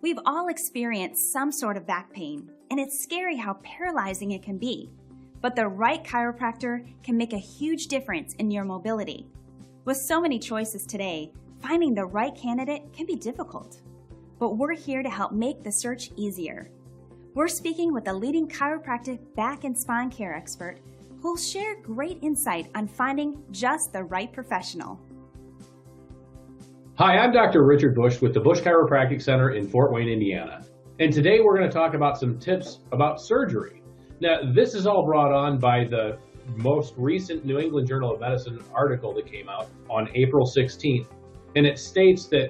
We've all experienced some sort of back pain, and it's scary how paralyzing it can be. But the right chiropractor can make a huge difference in your mobility. With so many choices today, finding the right candidate can be difficult. But we're here to help make the search easier. We're speaking with a leading chiropractic back and spine care expert who'll share great insight on finding just the right professional. Hi, I'm Dr. Richard Busch with the Busch Chiropractic Center in Fort Wayne, Indiana. And today we're going to talk about some tips about surgery. Now, this is all brought on by the most recent New England Journal of Medicine article that came out on April 16th. And it states that,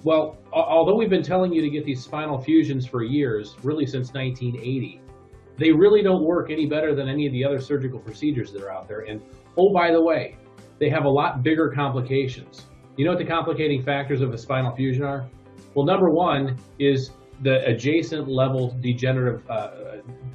well, although we've been telling you to get these spinal fusions for years, really since 1980, they really don't work any better than any of the other surgical procedures that are out there. And oh, by the way, they have a lot bigger complications. You know what the complicating factors of a spinal fusion are? Well, number one is the adjacent level degenerative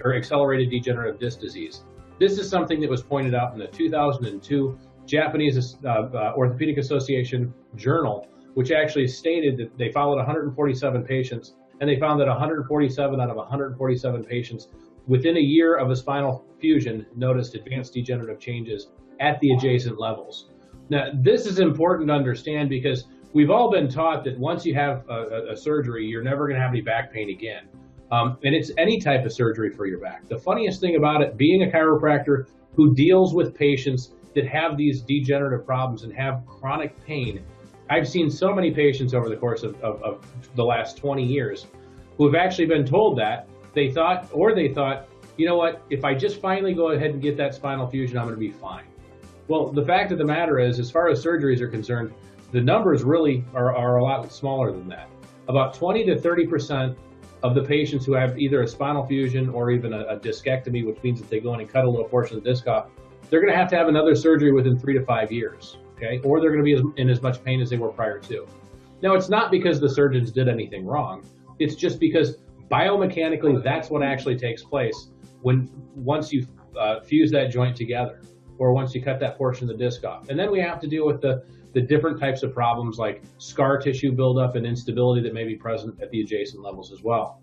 or accelerated degenerative disc disease. This is something that was pointed out in the 2002 Japanese Orthopedic Association journal, which actually stated that they followed 147 patients, and they found that 147 out of 147 patients within a year of a spinal fusion noticed advanced degenerative changes at the adjacent levels. Now, this is important to understand because we've all been taught that once you have a surgery, you're never going to have any back pain again. And it's any type of surgery for your back. The funniest thing about it, being a chiropractor who deals with patients that have these degenerative problems and have chronic pain, I've seen so many patients over the course of the last 20 years who have actually been told that they thought, you know what, if I just finally go ahead and get that spinal fusion, I'm going to be fine. Well, the fact of the matter is, as far as surgeries are concerned, the numbers really are a lot smaller than that. About 20 to 30% of the patients who have either a spinal fusion or even a discectomy, which means that they go in and cut a little portion of the disc off, they're going to have another surgery within 3 to 5 years, okay? Or they're going to be in as much pain as they were prior to. Now, it's not because the surgeons did anything wrong. It's just because biomechanically, that's what actually takes place once you fuse that joint together, or once you cut that portion of the disc off. And then we have to deal with the different types of problems like scar tissue buildup and instability that may be present at the adjacent levels as well.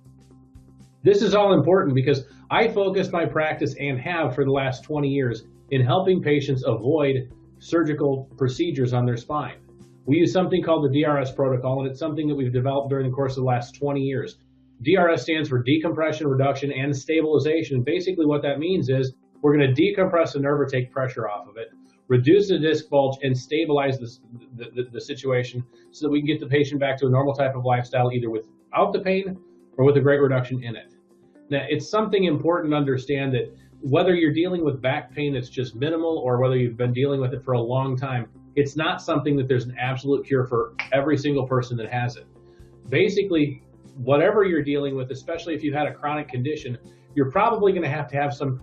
This is all important because I focused my practice and have for the last 20 years in helping patients avoid surgical procedures on their spine. We use something called the DRS protocol, and it's something that we've developed during the course of the last 20 years. DRS stands for decompression, reduction, and stabilization. Basically what that means is we're going to decompress the nerve or take pressure off of it, reduce the disc bulge, and stabilize the situation so that we can get the patient back to a normal type of lifestyle, either without the pain or with a great reduction in it. Now, it's something important to understand that whether you're dealing with back pain that's just minimal or whether you've been dealing with it for a long time, it's not something that there's an absolute cure for every single person that has it. Basically, whatever you're dealing with, especially if you've had a chronic condition, you're probably going to have some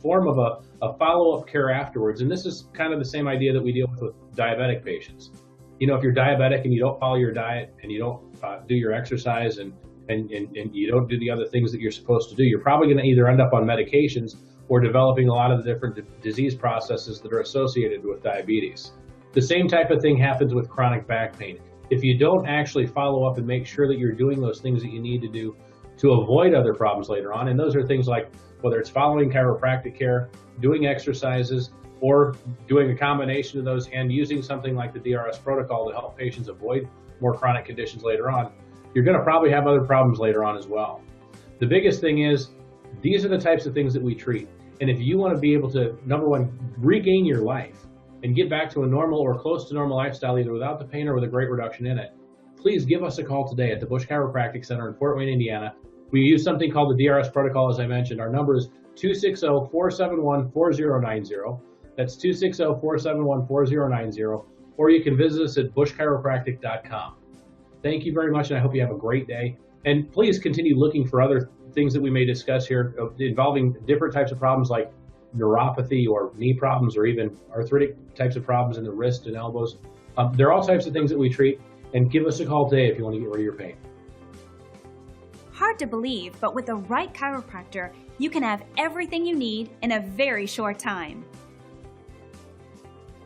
form of a follow-up care afterwards. And this is kind of the same idea that we deal with diabetic patients. You know, if you're diabetic and you don't follow your diet and you don't do your exercise and you don't do the other things that you're supposed to do, you're probably going to either end up on medications or developing a lot of the different disease processes that are associated with diabetes. The same type of thing happens with chronic back pain. If you don't actually follow up and make sure that you're doing those things that you need to do to avoid other problems later on, and those are things like whether it's following chiropractic care, doing exercises, or doing a combination of those and using something like the DRS protocol to help patients avoid more chronic conditions later on, you're going to probably have other problems later on as well. The biggest thing is, these are the types of things that we treat. And if you want to be able to, number one, regain your life and get back to a normal or close to normal lifestyle, either without the pain or with a great reduction in it, please give us a call today at the Busch Chiropractic Center in Fort Wayne, Indiana. We use something called the DRS protocol, as I mentioned. Our number is 260-471-4090. That's 260-471-4090. Or you can visit us at buschchiropractic.com. Thank you very much, and I hope you have a great day. And please continue looking for other things that we may discuss here involving different types of problems like neuropathy or knee problems or even arthritic types of problems in the wrist and elbows. There are all types of things that we treat, and give us a call today if you want to get rid of your pain. Hard to believe, but with the right chiropractor, you can have everything you need in a very short time.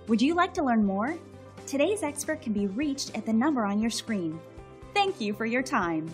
Would you like to learn more? Today's expert can be reached at the number on your screen. Thank you for your time.